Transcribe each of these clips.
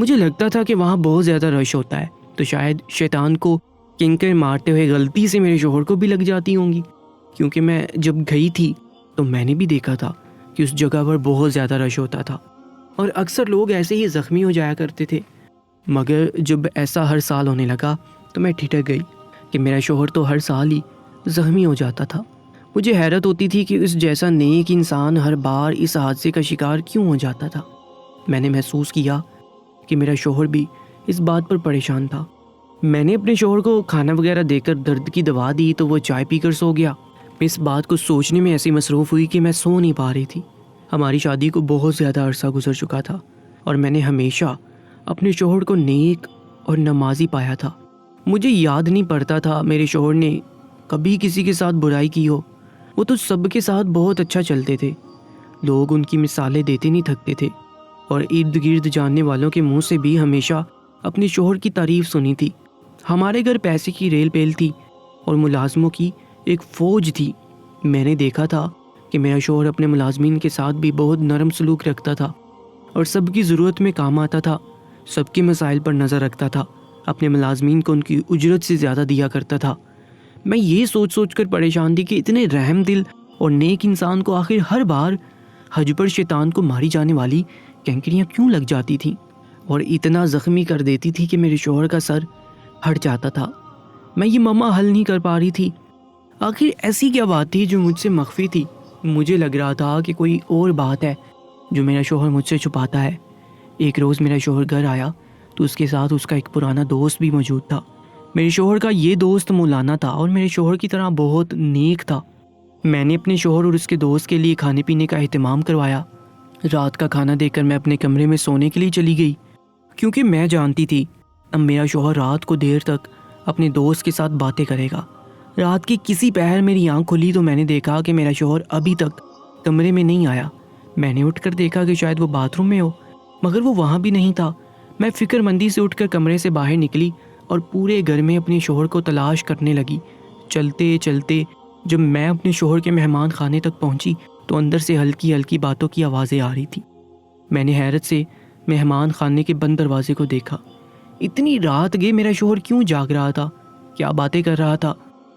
مجھے لگتا تھا کہ وہاں بہت زیادہ رش ہوتا ہے تو شاید شیطان کو کنکر مارتے ہوئے غلطی سے میرے شوہر کو بھی لگ جاتی ہوں گی، کیونکہ میں جب گئی تھی تو میں نے بھی دیکھا تھا کہ اس جگہ پر بہت زیادہ رش ہوتا تھا اور اکثر لوگ ایسے ہی زخمی ہو جایا کرتے تھے۔ مگر جب ایسا ہر سال ہونے لگا تو میں ٹھٹک گئی کہ میرا شوہر تو ہر سال ہی زخمی ہو جاتا تھا۔ مجھے حیرت ہوتی تھی کہ اس جیسا نیک انسان ہر بار اس حادثے کا شکار کیوں ہو جاتا تھا۔ میں نے محسوس کیا کہ میرا شوہر بھی اس بات پر پریشان تھا۔ میں نے اپنے شوہر کو کھانا وغیرہ دے کر درد کی دوا دی تو وہ چائے پی کر سو گیا۔ میں اس بات کو سوچنے میں ایسی مصروف ہوئی کہ میں سو نہیں پا رہی تھی۔ ہماری شادی کو بہت زیادہ عرصہ گزر چکا تھا اور میں نے ہمیشہ اپنے شوہر کو نیک اور نمازی پایا تھا۔ مجھے یاد نہیں پڑتا تھا میرے شوہر نے کبھی کسی کے ساتھ برائی کی ہو۔ وہ تو سب کے ساتھ بہت اچھا چلتے تھے، لوگ ان کی مثالیں دیتے نہیں تھکتے تھے، اور ارد گرد جاننے والوں کے منہ سے بھی ہمیشہ اپنے شوہر کی تعریف سنی تھی۔ ہمارے گھر پیسے کی ریل پیل تھی اور ملازموں کی ایک فوج تھی۔ میں نے دیکھا تھا کہ میرا شوہر اپنے ملازمین کے ساتھ بھی بہت نرم سلوک رکھتا تھا اور سب کی ضرورت میں کام آتا تھا، سب کے مسائل پر نظر رکھتا تھا، اپنے ملازمین کو ان کی اجرت سے زیادہ دیا کرتا تھا۔ میں یہ سوچ سوچ کر پریشان تھی کہ اتنے رحم دل اور نیک انسان کو آخر ہر بار حج پر شیطان کو ماری جانے والی کینکریاں کیوں لگ جاتی تھیں اور اتنا زخمی کر دیتی تھی کہ میرے شوہر کا سر ہٹ جاتا تھا۔ میں یہ معمہ حل نہیں کر پا رہی تھی۔ آخر ایسی کیا بات تھی جو مجھ سے مخفی تھی؟ مجھے لگ رہا تھا کہ کوئی اور بات ہے جو میرا شوہر مجھ سے چھپاتا ہے۔ ایک روز میرا شوہر گھر آیا تو اس کے ساتھ اس کا ایک پرانا دوست بھی موجود تھا۔ میرے شوہر کا یہ دوست مولانا تھا اور میرے شوہر کی طرح بہت نیک تھا۔ میں نے اپنے شوہر اور اس کے دوست کے لیے کھانے پینے کا اہتمام کروایا۔ رات کا کھانا دے کر میں اپنے کمرے میں سونے کے لیے چلی گئی، کیونکہ میں جانتی تھی اب میرا شوہر رات کو دیر تک اپنے دوست کے ساتھ باتیں کرے گا۔ رات کی کسی پہر میری آنکھ کھلی تو میں نے دیکھا کہ میرا شوہر ابھی تک کمرے میں نہیں آیا۔ میں نے اٹھ کر دیکھا کہ شاید وہ باتھ روم میں ہو، مگر وہ وہاں بھی نہیں تھا۔ میں فکر مندی سے اٹھ کر کمرے سے باہر نکلی اور پورے گھر میں اپنے شوہر کو تلاش کرنے لگی۔ چلتے چلتے جب میں اپنے شوہر کے مہمان خانے تک پہنچی تو اندر سے ہلکی ہلکی باتوں کی آوازیں آ رہی تھی۔ میں نے حیرت سے مہمان خانے کے بند دروازے کو دیکھا۔ اتنی رات گئے میرا شوہر کیوں جاگ رہا تھا، کیا باتیں کر رہا تھا؟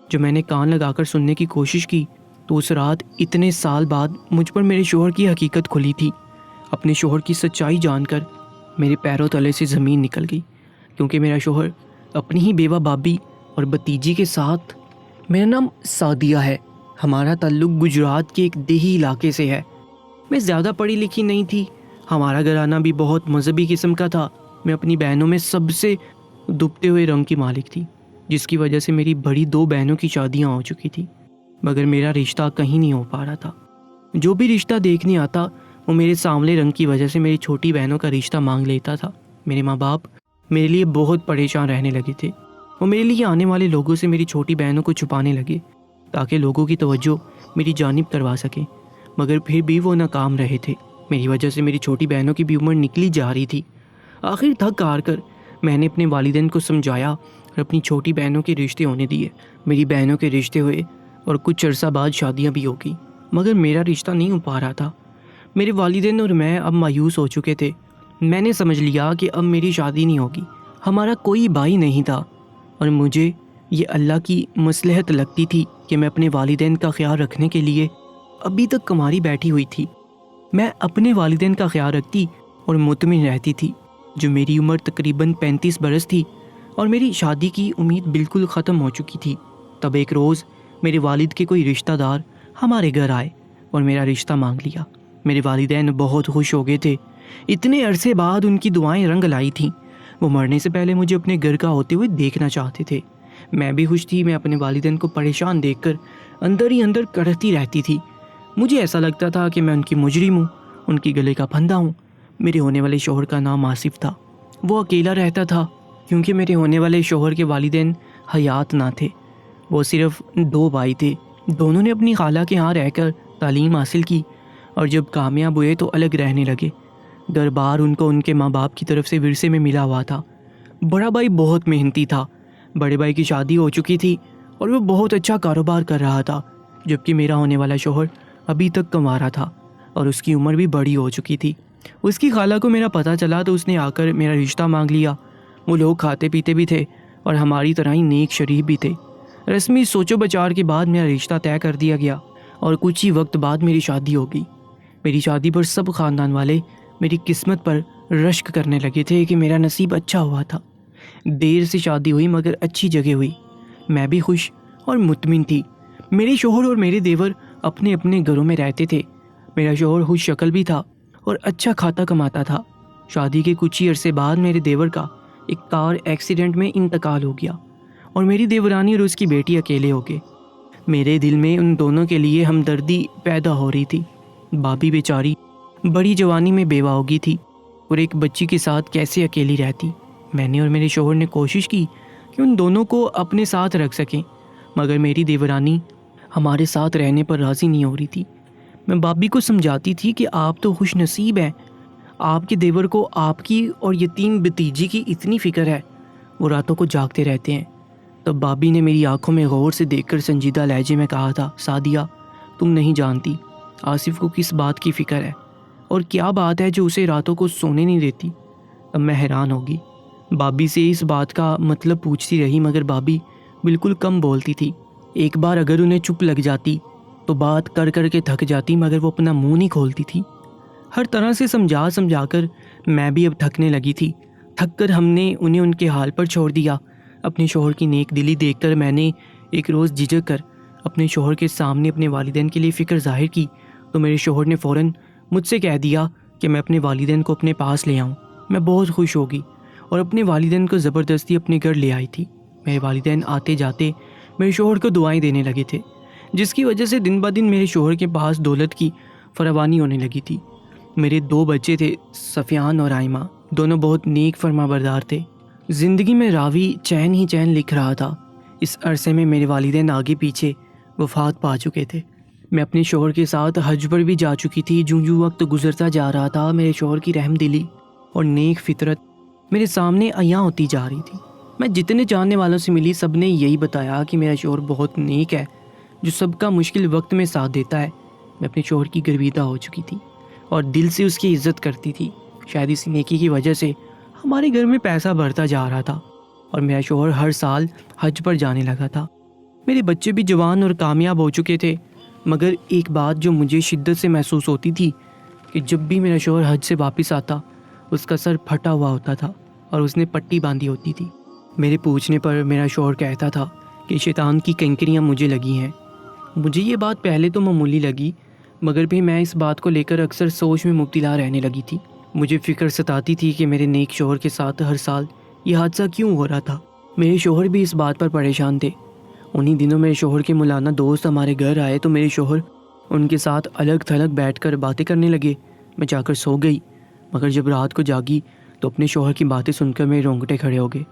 جو میں نے کان لگا کر سننے کی کوشش کی تو اس رات اتنے سال بعد مجھ پر میرے شوہر کی حقیقت کھلی تھی۔ اپنے شوہر کی سچائی جان کر میرے پیروں تلے سے زمین نکل گئی، کیونکہ میرا شوہر اپنی ہی بیوہ بابی اور بھتیجی کے ساتھ، میرا نام سعدیہ ہے، ہمارا تعلق گجرات کے ایک دیہی علاقے سے ہے۔ میں زیادہ پڑھی لکھی نہیں تھی، ہمارا گھرانہ بھی بہت مذہبی قسم کا تھا۔ میں اپنی بہنوں میں سب سے دبتے ہوئے رنگ کی مالک تھی، جس کی وجہ سے میری بڑی 2 بہنوں کی شادیاں ہو چکی تھی، مگر میرا رشتہ کہیں نہیں ہو پا رہا تھا۔ جو بھی رشتہ دیکھنے آتا وہ میرے سانولے رنگ کی وجہ سے میری چھوٹی بہنوں کا رشتہ مانگ لیتا تھا۔ میرے ماں باپ میرے لیے بہت پریشان رہنے لگے تھے۔ وہ میرے لیے آنے والے لوگوں سے میری چھوٹی بہنوں کو چھپانے لگے تاکہ لوگوں کی توجہ میری جانب کروا سکیں، مگر پھر بھی وہ ناکام رہے تھے۔ میری وجہ سے میری چھوٹی بہنوں کی بھی عمر نکلی جا رہی تھی۔ آخر تھک ہار کر میں نے اپنے والدین کو سمجھایا اور اپنی چھوٹی بہنوں کے رشتے ہونے دیے۔ میری بہنوں کے رشتے ہوئے اور کچھ عرصہ بعد شادیاں بھی ہو گئیں، مگر میرا رشتہ نہیں ہو پا رہا تھا۔ میرے والدین اور میں اب مایوس ہو چکے تھے۔ میں نے سمجھ لیا کہ اب میری شادی نہیں ہوگی، ہمارا کوئی بھائی نہیں تھا، اور مجھے یہ اللہ کی مصلحت لگتی تھی کہ میں اپنے والدین کا خیال رکھنے کے لیے ابھی تک کماری بیٹھی ہوئی تھی۔ میں اپنے والدین کا خیال رکھتی اور مطمئن رہتی تھی۔ جو میری عمر تقریباً 35 برس تھی اور میری شادی کی امید بالکل ختم ہو چکی تھی، تب ایک روز میرے والد کے کوئی رشتہ دار ہمارے گھر آئے اور میرا رشتہ مانگ لیا۔ میرے والدین بہت خوش ہو گئے تھے، اتنے عرصے بعد ان کی دعائیں رنگ لائی تھیں۔ وہ مرنے سے پہلے مجھے اپنے گھر کا ہوتے ہوئے دیکھنا چاہتے تھے۔ میں بھی خوش تھی۔ میں اپنے والدین کو پریشان دیکھ کر اندر ہی اندر کڑھتی رہتی تھی۔ مجھے ایسا لگتا تھا کہ میں ان کی مجرم ہوں، ان کی گلے کا پھندا ہوں۔ میرے ہونے والے شوہر کا نام آصف تھا۔ وہ اکیلا رہتا تھا کیونکہ میرے ہونے والے شوہر کے والدین حیات نہ تھے۔ وہ صرف 2 بھائی تھے۔ دونوں نے اپنی خالہ کے ہاں رہ کر تعلیم حاصل کی اور جب کامیاب ہوئے تو الگ رہنے لگے۔ گھر بار ان کو ان کے ماں باپ کی طرف سے ورثے میں ملا ہوا تھا۔ بڑا بھائی بہت محنتی تھا۔ بڑے بھائی کی شادی ہو چکی تھی اور وہ بہت اچھا کاروبار کر رہا تھا، جبکہ میرا ہونے والا شوہر ابھی تک کنوارا تھا اور اس کی عمر بھی بڑی ہو چکی تھی۔ اس کی خالہ کو میرا پتہ چلا تو اس نے آ کر میرا رشتہ مانگ لیا۔ وہ لوگ کھاتے پیتے بھی تھے اور ہماری طرح ہی نیک شریف بھی تھے۔ رسمی سوچ و بچار کے بعد میرا رشتہ طے کر دیا گیا اور کچھ ہی وقت بعد میری شادی ہو گئی۔ میری شادی پر سب خاندان والے میری قسمت پر رشک کرنے لگے تھے کہ میرا نصیب اچھا ہوا تھا۔ دیر سے شادی ہوئی مگر اچھی جگہ ہوئی۔ میں بھی خوش اور مطمئن تھی۔ میرے شوہر اور میرے دیور اپنے اپنے گھروں میں رہتے تھے۔ میرا شوہر خوش شکل بھی تھا اور اچھا کھاتا کماتا تھا۔ شادی کے کچھ ہی عرصے بعد میرے دیور کا ایک کار ایکسیڈنٹ میں انتقال ہو گیا اور میری دیورانی اور اس کی بیٹی اکیلے ہو گئے۔ میرے دل میں ان دونوں کے لیے ہمدردی پیدا ہو رہی تھی۔ بابی بیچاری بڑی جوانی میں بیوہ ہو گئی تھی اور ایک بچی کے ساتھ کیسے اکیلی رہتی۔ میں نے اور میرے شوہر نے کوشش کی کہ ان دونوں کو اپنے ساتھ رکھ سکیں، مگر میری دیورانی ہمارے ساتھ رہنے پر راضی نہیں ہو رہی تھی۔ میں بابی کو سمجھاتی تھی کہ آپ تو خوش نصیب ہیں، آپ کے دیور کو آپ کی اور یتیم بھتیجی کی اتنی فکر ہے، وہ راتوں کو جاگتے رہتے ہیں۔ تب بابی نے میری آنکھوں میں غور سے دیکھ کر سنجیدہ لہجے میں کہا تھا، سعدیہ تم نہیں جانتی آصف کو کس بات کی فکر ہے اور کیا بات ہے جو اسے راتوں کو سونے نہیں دیتی۔ اب میں حیران ہوگی۔ بابی سے اس بات کا مطلب پوچھتی رہی مگر بابی بالکل کم بولتی تھی۔ ایک بار اگر انہیں چپ لگ جاتی تو بات کر کر کے تھک جاتی مگر وہ اپنا منہ نہیں کھولتی تھی۔ ہر طرح سے سمجھا کر میں بھی اب تھکنے لگی تھی۔ تھک کر ہم نے انہیں ان کے حال پر چھوڑ دیا۔ اپنے شوہر کی نیک دلی دیکھ کر میں نے ایک روز جھجک کر اپنے شوہر کے سامنے اپنے والدین کے لیے فکر ظاہر کی تو میرے شوہر نے فوراً مجھ سے کہہ دیا کہ میں اپنے والدین کو اپنے پاس لے آؤں۔ میں بہت خوش ہوگی اور اپنے والدین کو زبردستی اپنے گھر لے آئی تھی۔ میرے والدین آتے جاتے میرے شوہر کو دعائیں دینے لگے تھے، جس کی وجہ سے دن بہ دن میرے شوہر کے پاس دولت کی فراوانی ہونے لگی تھی۔ میرے 2 بچے تھے، سفیان اور آئمہ، دونوں بہت نیک فرما بردار تھے۔ زندگی میں راوی چین ہی چین لکھ رہا تھا۔ اس عرصے میں میرے والدین آگے پیچھے وفات پا چکے تھے۔ میں اپنے شوہر کے ساتھ حج پر بھی جا چکی تھی۔ جوں وقت گزرتا جا رہا تھا میرے شوہر کی رحم دلی اور نیک فطرت میرے سامنے عیاں ہوتی جا رہی تھی۔ میں جتنے جاننے والوں سے ملی سب نے یہی بتایا کہ میرا شوہر بہت نیک ہے، جو سب کا مشکل وقت میں ساتھ دیتا ہے۔ میں اپنے شوہر کی گرویدہ ہو چکی تھی اور دل سے اس کی عزت کرتی تھی۔ شاید اسی نیکی کی وجہ سے ہمارے گھر میں پیسہ بڑھتا جا رہا تھا اور میرا شوہر ہر سال حج پر جانے لگا تھا۔ میرے بچے بھی جوان اور کامیاب ہو چکے تھے، مگر ایک بات جو مجھے شدت سے محسوس ہوتی تھی کہ جب بھی میرا شوہر حج سے واپس آتا اس کا سر پھٹا ہوا ہوتا تھا اور اس نے پٹی باندھی ہوتی تھی۔ میرے پوچھنے پر میرا شوہر کہتا تھا کہ شیطان کی کنکریاں مجھے لگی ہیں۔ مجھے یہ بات پہلے تو معمولی لگی مگر بھی میں اس بات کو لے کر اکثر سوچ میں مبتلا رہنے لگی تھی۔ مجھے فکر ستاتی تھی کہ میرے نیک شوہر کے ساتھ ہر سال یہ حادثہ کیوں ہو رہا تھا۔ میرے شوہر بھی اس بات پر پریشان تھے۔ انہی دنوں میرے شوہر کے مولانا دوست ہمارے گھر آئے تو میرے شوہر ان کے ساتھ الگ تھلگ بیٹھ کر باتیں کرنے لگے۔ میں جا کر سو گئی مگر جب رات کو جاگی تو اپنے شوہر کی باتیں سن کر میرے رونگٹے کھڑے ہو گئے۔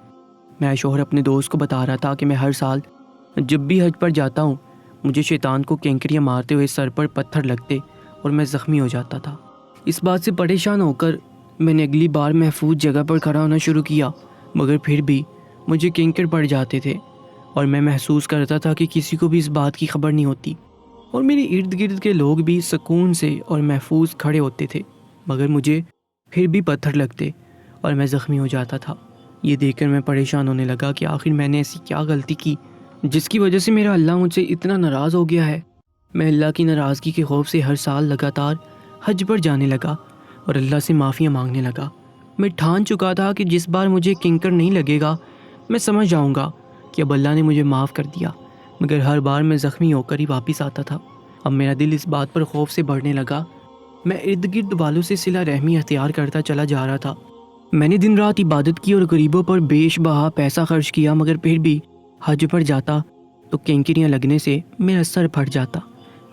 میرا شوہر اپنے دوست کو بتا رہا تھا کہ میں ہر سال جب بھی حج پر جاتا ہوں مجھے شیطان کو کینکریاں مارتے ہوئے سر پر پتھر لگتے اور میں زخمی ہو جاتا تھا۔ اس بات سے پریشان ہو کر میں نے اگلی بار محفوظ جگہ پر کھڑا ہونا شروع کیا مگر پھر بھی مجھے کینکر پڑ جاتے تھے اور میں محسوس کرتا تھا کہ کسی کو بھی اس بات کی خبر نہیں ہوتی اور میرے ارد گرد کے لوگ بھی سکون سے اور محفوظ کھڑے ہوتے تھے مگر مجھے پھر بھی پتھر لگتے اور میں زخمی ہو جاتا تھا۔ یہ دیکھ کر میں پریشان ہونے لگا کہ آخر میں نے ایسی کیا غلطی کی جس کی وجہ سے میرا اللہ مجھ سے اتنا ناراض ہو گیا ہے۔ میں اللہ کی ناراضگی کے خوف سے ہر سال لگاتار حج پر جانے لگا اور اللہ سے معافیاں مانگنے لگا۔ میں ٹھان چکا تھا کہ جس بار مجھے کنکر نہیں لگے گا میں سمجھ جاؤں گا کہ اب اللہ نے مجھے معاف کر دیا، مگر ہر بار میں زخمی ہو کر ہی واپس آتا تھا۔ اب میرا دل اس بات پر خوف سے بڑھنے لگا۔ میں ارد گرد والوں سے صلہ رحمی اختیار کرتا چلا جا رہا تھا۔ میں نے دن رات عبادت کی اور غریبوں پر بیش بہا پیسہ خرچ کیا مگر پھر بھی حج پر جاتا تو کینکریاں لگنے سے میرا سر پھٹ جاتا۔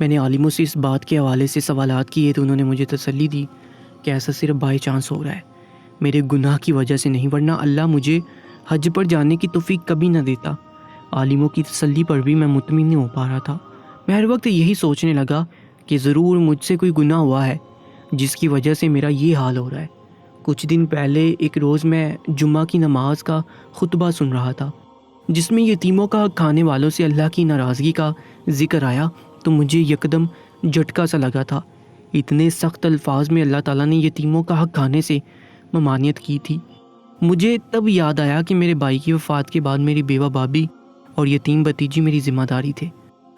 میں نے عالموں سے اس بات کے حوالے سے سوالات کیے تو انہوں نے مجھے تسلی دی کہ ایسا صرف بائی چانس ہو رہا ہے، میرے گناہ کی وجہ سے نہیں، ورنہ اللہ مجھے حج پر جانے کی توفیق کبھی نہ دیتا۔ عالموں کی تسلی پر بھی میں مطمئن نہیں ہو پا رہا تھا۔ میں ہر وقت یہی سوچنے لگا کہ ضرور مجھ سے کوئی گناہ ہوا ہے جس کی وجہ سے میرا یہ حال ہو رہا ہے۔ کچھ دن پہلے ایک روز میں جمعہ کی نماز کا خطبہ سن رہا تھا جس میں یتیموں کا حق کھانے والوں سے اللہ کی ناراضگی کا ذکر آیا تو مجھے یکدم جھٹکا سا لگا تھا اتنے سخت الفاظ میں اللہ تعالیٰ نے یتیموں کا حق کھانے سے ممانعت کی تھی۔ مجھے تب یاد آیا کہ میرے بھائی کی وفات کے بعد میری بیوہ بابی اور یتیم بتیجی میری ذمہ داری تھے،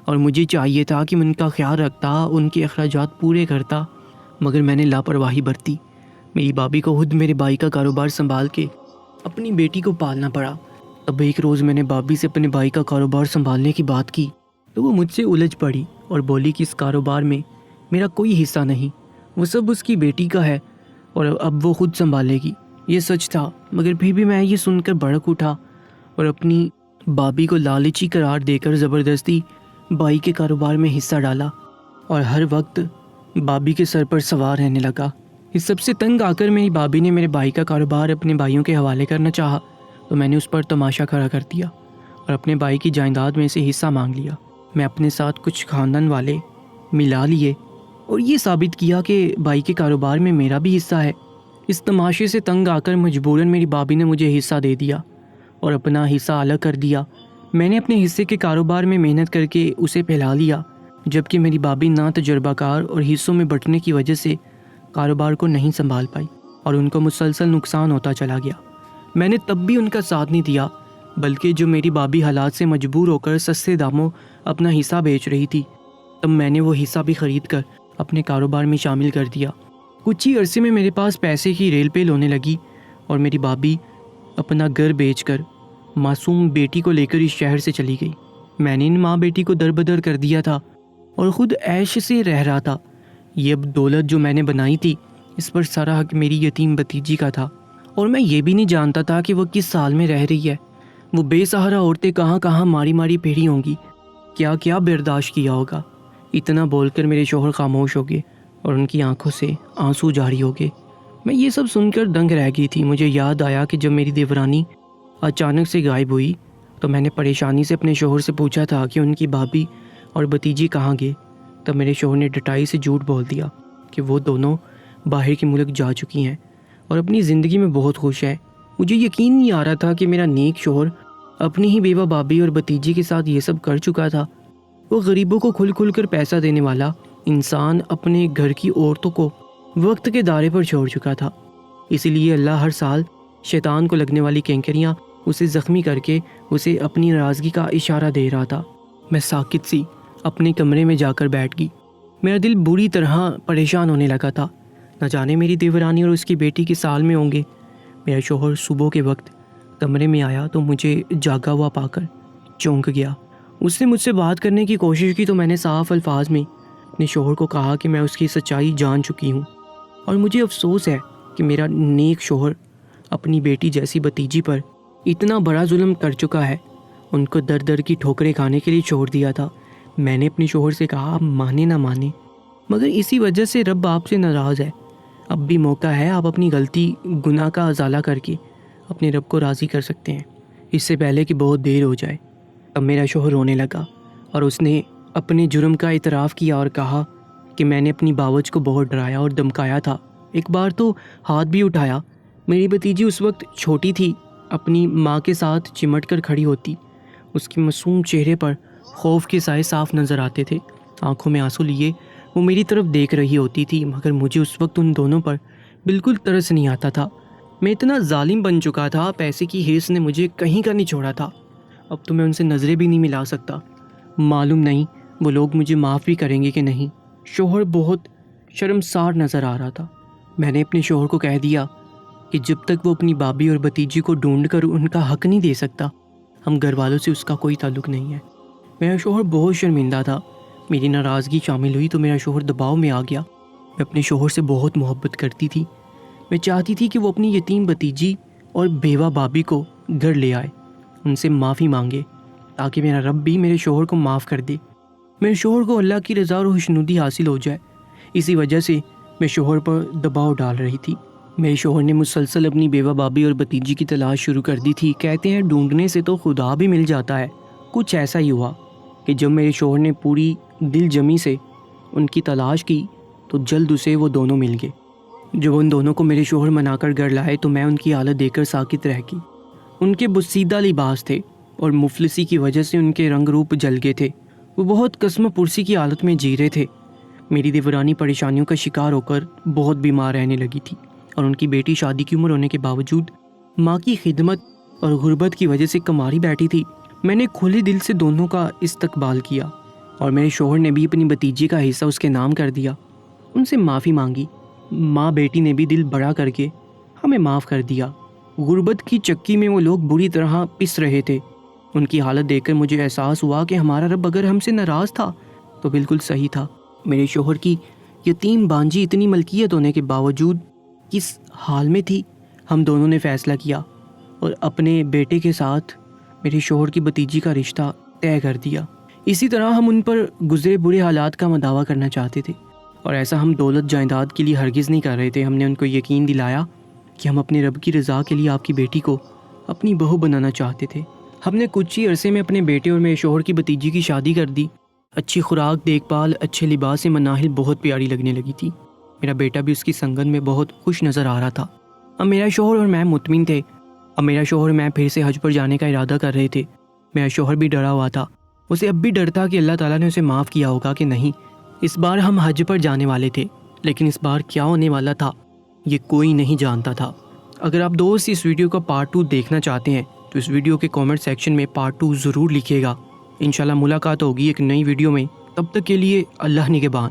اور مجھے چاہیے تھا کہ میں ان کا خیال رکھتا، ان کے اخراجات پورے کرتا، مگر میں نے لاپرواہی برتی۔ میری بابی کو خود میرے بھائی کا کاروبار سنبھال کے اپنی بیٹی کو پالنا پڑا۔ اب ایک روز میں نے بابی سے اپنے بھائی کا کاروبار سنبھالنے کی بات کی تو وہ مجھ سے الجھ پڑی اور بولی کہ اس کاروبار میں میرا کوئی حصہ نہیں، وہ سب اس کی بیٹی کا ہے اور اب وہ خود سنبھالے گی۔ یہ سچ تھا، مگر پھر بھی میں یہ سن کر بھڑک اٹھا اور اپنی بابی کو لالچی قرار دے کر زبردستی بھائی کے کاروبار میں حصہ ڈالا اور ہر وقت بابی کے سر پر سوار رہنے لگا۔ اس سب سے تنگ آ کر میری بابی نے میرے بھائی کا کاروبار اپنے بھائیوں کے حوالے کرنا چاہا تو میں نے اس پر تماشا کھڑا کر دیا اور اپنے بھائی کی جائیداد میں سے حصہ مانگ لیا۔ میں اپنے ساتھ کچھ خاندان والے ملا لیے اور یہ ثابت کیا کہ بھائی کے کاروبار میں میرا بھی حصہ ہے۔ اس تماشے سے تنگ آ کر مجبوراً میری بابی نے مجھے حصہ دے دیا اور اپنا حصہ الگ کر دیا۔ میں نے اپنے حصے کے کاروبار میں محنت کر کے اسے پھیلا لیا، جبکہ میری بابی نا تجربہ کار اور حصوں میں بٹنے کی وجہ سے کاروبار کو نہیں سنبھال پائی اور ان کو مسلسل نقصان ہوتا چلا گیا۔ میں نے تب بھی ان کا ساتھ نہیں دیا، بلکہ جو میری بابی حالات سے مجبور ہو کر سستے داموں اپنا حصہ بیچ رہی تھی، تب میں نے وہ حصہ بھی خرید کر اپنے کاروبار میں شامل کر دیا۔ کچھ ہی عرصے میں میرے پاس پیسے کی ریل پیل ہونے لگی اور میری بابی اپنا گھر بیچ کر معصوم بیٹی کو لے کر اس شہر سے چلی گئی۔ میں نے ان ماں بیٹی کو در بدر کر دیا تھا اور خود عیش سے رہ رہا تھا۔ یہ اب دولت جو میں نے بنائی تھی، اس پر سارا حق میری یتیم بتیجی کا تھا، اور میں یہ بھی نہیں جانتا تھا کہ وہ کس حال میں رہ رہی ہے۔ وہ بے سہارا عورتیں کہاں کہاں ماری ماری پھیری ہوں گی، کیا کیا برداشت کیا ہوگا۔ اتنا بول کر میرے شوہر خاموش ہو گئے اور ان کی آنکھوں سے آنسو جاری ہو گئے۔ میں یہ سب سن کر دنگ رہ گئی تھی۔ مجھے یاد آیا کہ جب میری دیورانی اچانک سے غائب ہوئی تو میں نے پریشانی سے اپنے شوہر سے پوچھا تھا کہ ان کی بھابی اور بتیجی کہاں گئے۔ تب میرے شوہر نے ڈٹائی سے جھوٹ بول دیا کہ وہ دونوں باہر کے ملک جا چکی ہیں اور اپنی زندگی میں بہت خوش ہے۔ مجھے یقین نہیں آ رہا تھا کہ میرا نیک شوہر اپنی ہی بیوہ بابی اور بتیجی کے ساتھ یہ سب کر چکا تھا۔ وہ غریبوں کو کھل کھل کر پیسہ دینے والا انسان اپنے گھر کی عورتوں کو وقت کے دائرے پر چھوڑ چکا تھا۔ اسی لیے اللہ ہر سال شیطان کو لگنے والی کینکریاں اسے زخمی کر کے اسے اپنی ناراضگی کا اشارہ دے رہا تھا۔ میں ساکت سی اپنے کمرے میں جا کر بیٹھ گئی۔ میرا دل بری طرح پریشان ہونے لگا تھا، نہ جانے میری دیورانی اور اس کی بیٹی کس سال میں ہوں گے۔ میرا شوہر صبح کے وقت کمرے میں آیا تو مجھے جاگا ہوا پا کر چونک گیا۔ اس نے مجھ سے بات کرنے کی کوشش کی تو میں نے صاف الفاظ میں اپنے شوہر کو کہا کہ میں اس کی سچائی جان چکی ہوں اور مجھے افسوس ہے کہ میرا نیک شوہر اپنی بیٹی جیسی بتیجی پر اتنا بڑا ظلم کر چکا ہے۔ ان کو در در کی ٹھوکریں کھانے کے لیے چھوڑ دیا تھا۔ میں نے اپنے شوہر سے کہا آپ مانے نہ مانے، مگر اسی وجہ سے رب آپ سے ناراض ہے۔ اب بھی موقع ہے، آپ اپنی غلطی گناہ کا ازالہ کر کے اپنے رب کو راضی کر سکتے ہیں، اس سے پہلے کہ بہت دیر ہو جائے۔ اب میرا شوہر رونے لگا اور اس نے اپنے جرم کا اعتراف کیا اور کہا کہ میں نے اپنی باوج کو بہت ڈرایا اور دمکایا تھا، ایک بار تو ہاتھ بھی اٹھایا۔ میری بتیجی اس وقت چھوٹی تھی، اپنی ماں کے ساتھ چمٹ کر کھڑی ہوتی، اس کے معصوم چہرے پر خوف کے سائے صاف نظر آتے تھے۔ آنکھوں میں آنسو لیے وہ میری طرف دیکھ رہی ہوتی تھی، مگر مجھے اس وقت ان دونوں پر بالکل ترس نہیں آتا تھا۔ میں اتنا ظالم بن چکا تھا، پیسے کی حرص نے مجھے کہیں کا نہیں چھوڑا تھا۔ اب تو میں ان سے نظریں بھی نہیں ملا سکتا۔ معلوم نہیں وہ لوگ مجھے معاف بھی کریں گے کہ نہیں۔ شوہر بہت شرمسار نظر آ رہا تھا۔ میں نے اپنے شوہر کو کہہ دیا کہ جب تک وہ اپنی بابی اور بتیجی کو ڈھونڈ کر ان کا حق نہیں دے سکتا، ہم گھر والوں سے اس کا کوئی تعلق نہیں ہے۔ میرا شوہر بہت شرمندہ تھا۔ میری ناراضگی شامل ہوئی تو میرا شوہر دباؤ میں آ گیا۔ میں اپنے شوہر سے بہت محبت کرتی تھی۔ میں چاہتی تھی کہ وہ اپنی یتیم بتیجی اور بیوہ بابی کو گھر لے آئے، ان سے معافی مانگے تاکہ میرا رب بھی میرے شوہر کو معاف کر دے، میرے شوہر کو اللہ کی رضا اور خوشنودی حاصل ہو جائے۔ اسی وجہ سے میں شوہر پر دباؤ ڈال رہی تھی۔ میرے شوہر نے مسلسل اپنی بیوہ بابی اور بتیجی کی تلاش شروع کر دی تھی۔ کہتے ہیں ڈھونڈنے سے تو خدا بھی مل جاتا ہے۔ کچھ ایسا ہی ہوا کہ جب میرے شوہر نے پوری دل جمی سے ان کی تلاش کی تو جلد اسے وہ دونوں مل گئے۔ جب ان دونوں کو میرے شوہر منا کر گھر لائے تو میں ان کی حالت دیکھ کر ساکت رہ گئی۔ ان کے بسیدہ لباس تھے اور مفلسی کی وجہ سے ان کے رنگ روپ جل گئے تھے۔ وہ بہت قسم پرسی کی حالت میں جی رہے تھے۔ میری دیورانی پریشانیوں کا شکار ہو کر بہت بیمار رہنے لگی تھی اور ان کی بیٹی شادی کی عمر ہونے کے باوجود ماں کی خدمت اور غربت کی وجہ سے کماری بیٹھی تھی۔ میں نے کھلے دل سے دونوں کا استقبال کیا اور میرے شوہر نے بھی اپنی بھتیجی کا حصہ اس کے نام کر دیا، ان سے معافی مانگی۔ ماں بیٹی نے بھی دل بڑا کر کے ہمیں معاف کر دیا۔ غربت کی چکی میں وہ لوگ بری طرح پس رہے تھے۔ ان کی حالت دیکھ کر مجھے احساس ہوا کہ ہمارا رب اگر ہم سے ناراض تھا تو بالکل صحیح تھا۔ میرے شوہر کی یتیم بانجی اتنی ملکیت ہونے کے باوجود کس حال میں تھی، ہم دونوں نے فیصلہ کیا اور اپنے بیٹے کے ساتھ میرے شوہر کی بھتیجی کا رشتہ طے کر دیا۔ اسی طرح ہم ان پر گزرے برے حالات کا مداوع کرنا چاہتے تھے، اور ایسا ہم دولت جائیداد کے لیے ہرگز نہیں کر رہے تھے۔ ہم نے ان کو یقین دلایا کہ ہم اپنے رب کی رضا کے لیے آپ کی بیٹی کو اپنی بہو بنانا چاہتے تھے۔ ہم نے کچھ ہی عرصے میں اپنے بیٹے اور میرے شوہر کی بھتیجی کی شادی کر دی۔ اچھی خوراک، دیکھ بھال، اچھے لباس سے مناہل بہت پیاری لگنے لگی تھی۔ میرا بیٹا بھی اس کی سنگت میں بہت خوش نظر آ رہا تھا۔ اب میرا شوہر اور میں مطمئن تھے۔ اب میرا شوہر اور میں پھر سے حج پر جانے کا ارادہ کر رہے تھے۔ میرا شوہر بھی ڈرا ہوا تھا، اسے اب بھی ڈر تھا کہ اللہ تعالیٰ نے اسے معاف کیا ہوگا کہ نہیں۔ اس بار ہم حج پر جانے والے تھے، لیکن اس بار کیا ہونے والا تھا یہ کوئی نہیں جانتا تھا۔ اگر آپ دوست اس ویڈیو کا پارٹ 2 دیکھنا چاہتے ہیں تو اس ویڈیو کے کامنٹ سیکشن میں پارٹ 2 ضرور لکھیے گا۔ انشاءاللہ ملاقات ہوگی ایک نئی ویڈیو میں، تب تک کے لیے اللہ نگہبان۔